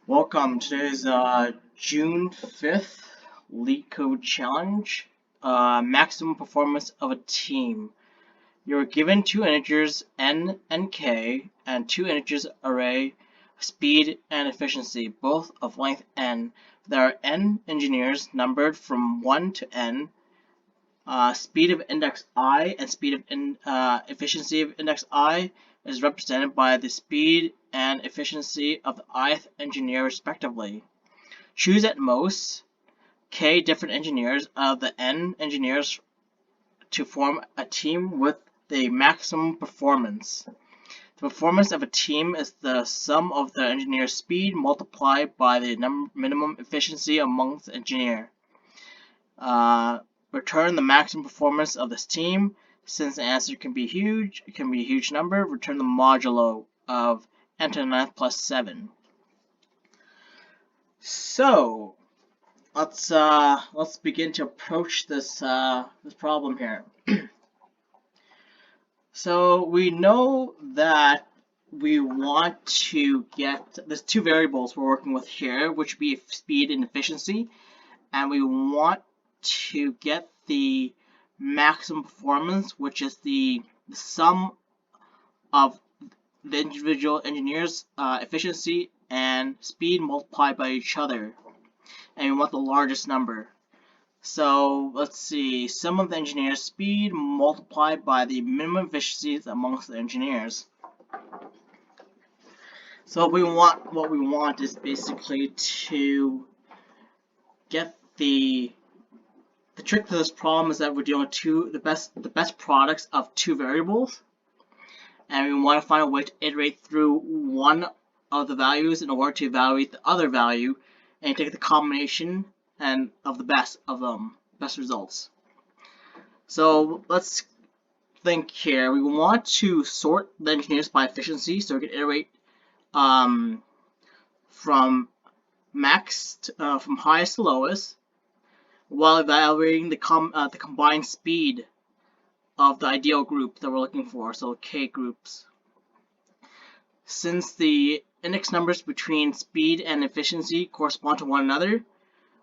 Welcome. Today is June 5th LeetCode Challenge. Maximum performance of a team. You're given two integers n and k and two integers array speed and efficiency, both of length n. There are n engineers numbered from 1 to n. Speed of index I and speed of efficiency of index I is represented by the speed and efficiency of the ith engineer respectively. Choose at most k different engineers out of the n engineers to form a team with the maximum performance. The performance of a team is the sum of the engineer's speed multiplied by the minimum efficiency amongst the engineer. Return the maximum performance of this team. Since the answer can be huge, it can be a huge number, return the modulo of n to the 9th plus 7. So let's begin to approach this problem here. So we know that we want to get, there's two variables we're working with here, which would be speed and efficiency, and we want to get the maximum performance, which is the sum of the individual engineers' efficiency and speed multiplied by each other, and we want the largest number. So let's see, sum of the engineers' speed multiplied by the minimum efficiencies amongst the engineers. So what we want is basically to get the trick to this problem is that we're dealing with the best products of two variables, and we want to find a way to iterate through one of the values in order to evaluate the other value, and take the combination and of the best of them, best results. So let's think here. We want to sort the engineers by efficiency, so we can iterate from from highest to lowest, while evaluating the combined speed of the ideal group that we're looking for, so k groups. Since the index numbers between speed and efficiency correspond to one another,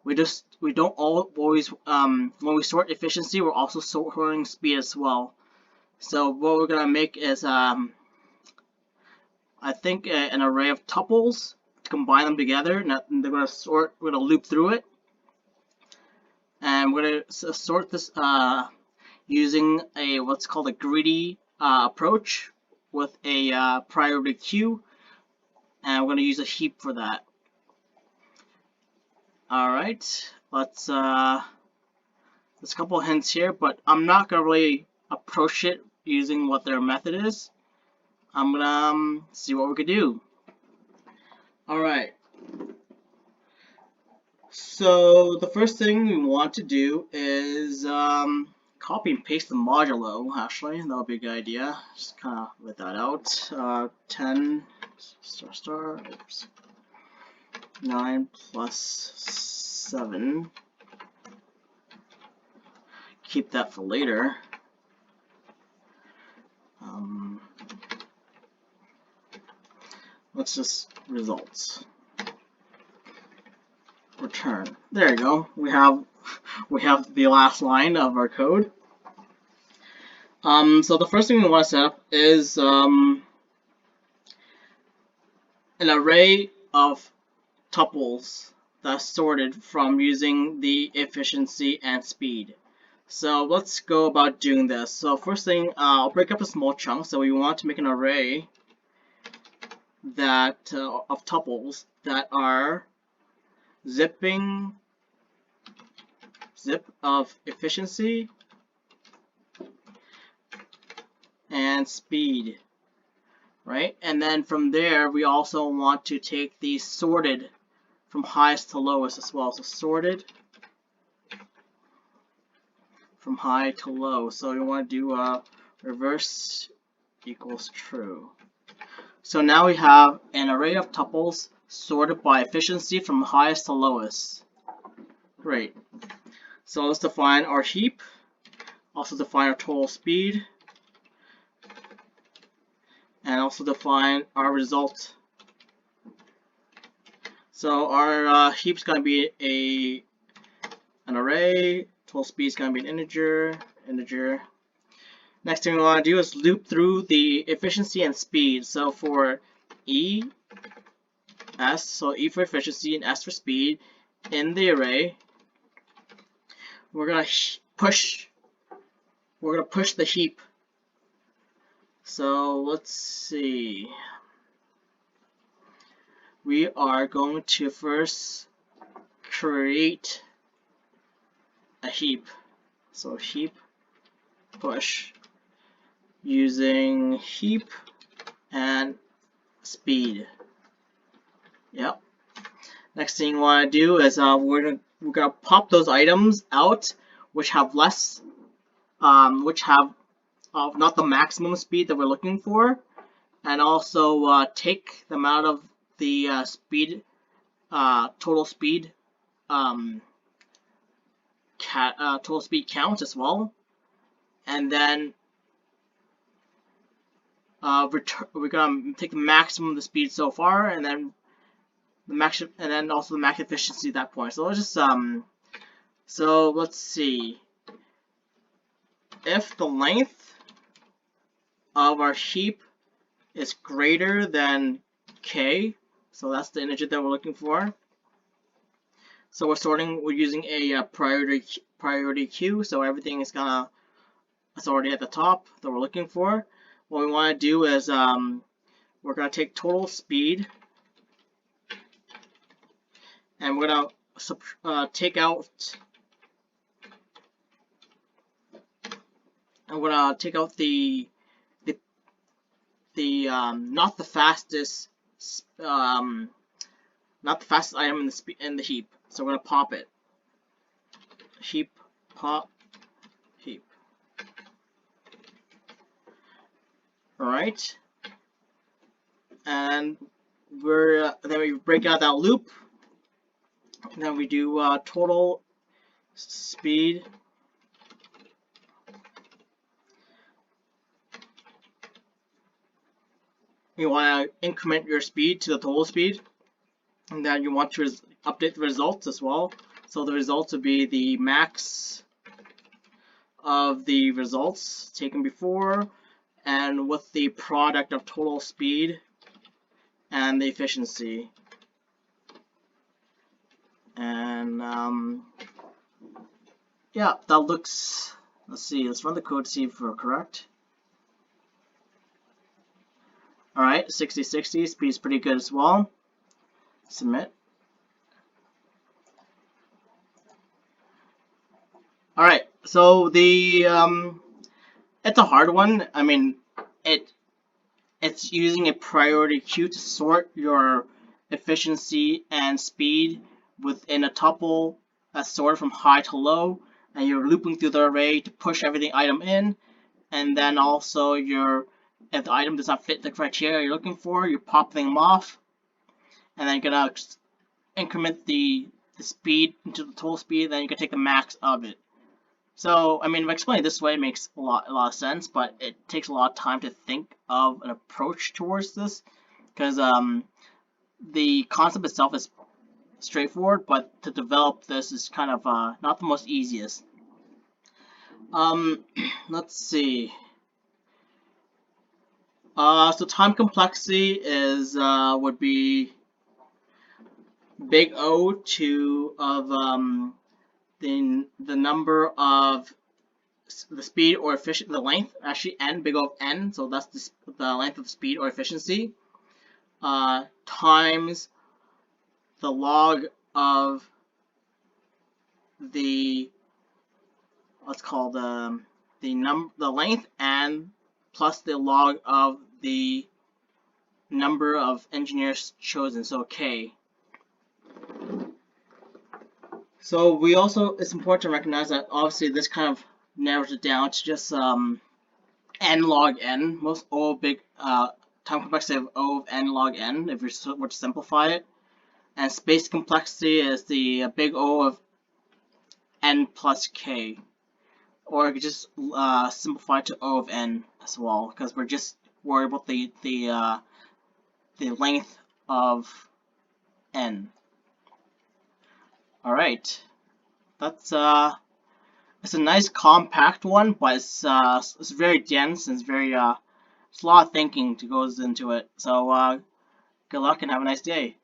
we don't always when we sort efficiency, we're also sorting speed as well. So what we're gonna make is I think an array of tuples to combine them together. Now we're gonna loop through it. And we're going to sort this using what's called a greedy approach with a priority queue, and we're going to use a heap for that. Alright, there's a couple of hints here, but I'm not going to really approach it using what their method is. I'm going to see what we could do. Alright. So the first thing we want to do is copy and paste the modulo. Actually, that would be a good idea. Just kind of write that out. 10 oops, 9 plus 7. Keep that for later. Let's just results. Return. There you go. We have the last line of our code. So the first thing we want to set up is an array of tuples that's sorted from using the efficiency and speed. So let's go about doing this. So first thing, I'll break up a small chunk. So we want to make an array that of tuples that are zip of efficiency and speed, right? And then from there we also want to take these sorted from highest to lowest as well. So sorted from high to low. So we want to do reverse equals true. So now we have an array of tuples sorted by efficiency from highest to lowest. Great. So let's define our heap. Also define our total speed. And also define our result. So our heap's gonna be an array. Total speed is gonna be an integer. Next thing we want to do is loop through the efficiency and speed. So for E, S, so E for efficiency and S for speed, in the array, we're gonna push the heap. So let's see. We are going to first create a heap. So heap push using heap and speed. Yep. Next thing we want to do is we're gonna pop those items out which have less, which have not the maximum speed that we're looking for, and also take them out of the speed, total speed, total speed count as well, and then we're gonna take the maximum of the speed so far, and then the max, and then also the max efficiency at that point. So let's just so let's see. If the length of our heap is greater than k, so that's the integer that we're looking for. So we're using a priority queue, so everything is it's already at the top that we're looking for. What we want to do is we're gonna take total speed, and we're gonna take out. I'm gonna take out the not the fastest item in the heap. So we're gonna pop it. Heap, pop, heap. All right, and then we break out that loop. And then we do total speed. You want to increment your speed to the total speed, and then you want to update the results as well. So the results would be the max of the results taken before, and with the product of total speed and the efficiency. And yeah, that looks. Let's see. Let's run the code to see if we're correct. Alright, 60/60, speed's pretty good as well. Submit. Alright, so the it's a hard one. I mean, it's using a priority queue to sort your efficiency and speed within a tuple that's sorted from high to low, and you're looping through the array to push everything item in, and then also if the item does not fit the criteria you're looking for, you pop them off, and then you're gonna increment the speed into the total speed, then you can take the max of it. So, I mean, if I explain it this way, it makes a lot of sense, but it takes a lot of time to think of an approach towards this, because the concept itself is straightforward, but to develop this is kind of not the most easiest. Let's see. So time complexity is would be big O of the number of the speed or efficient, the length, actually n, big O of n, so that's the length of speed or efficiency, times the log of the, let's call the length, and plus the log of the number of engineers chosen, so k. So it's important to recognize that obviously this kind of narrows it down to just n log n, most O big time complexity of O of n log n, if we were to simplify it. And space complexity is the big O of n plus k. Or I could just simplify it to O of n as well, because we're just worried about the length of n. All right. That's it's a nice compact one, but it's very dense and it's very it's a lot of thinking to goes into it. So good luck and have a nice day.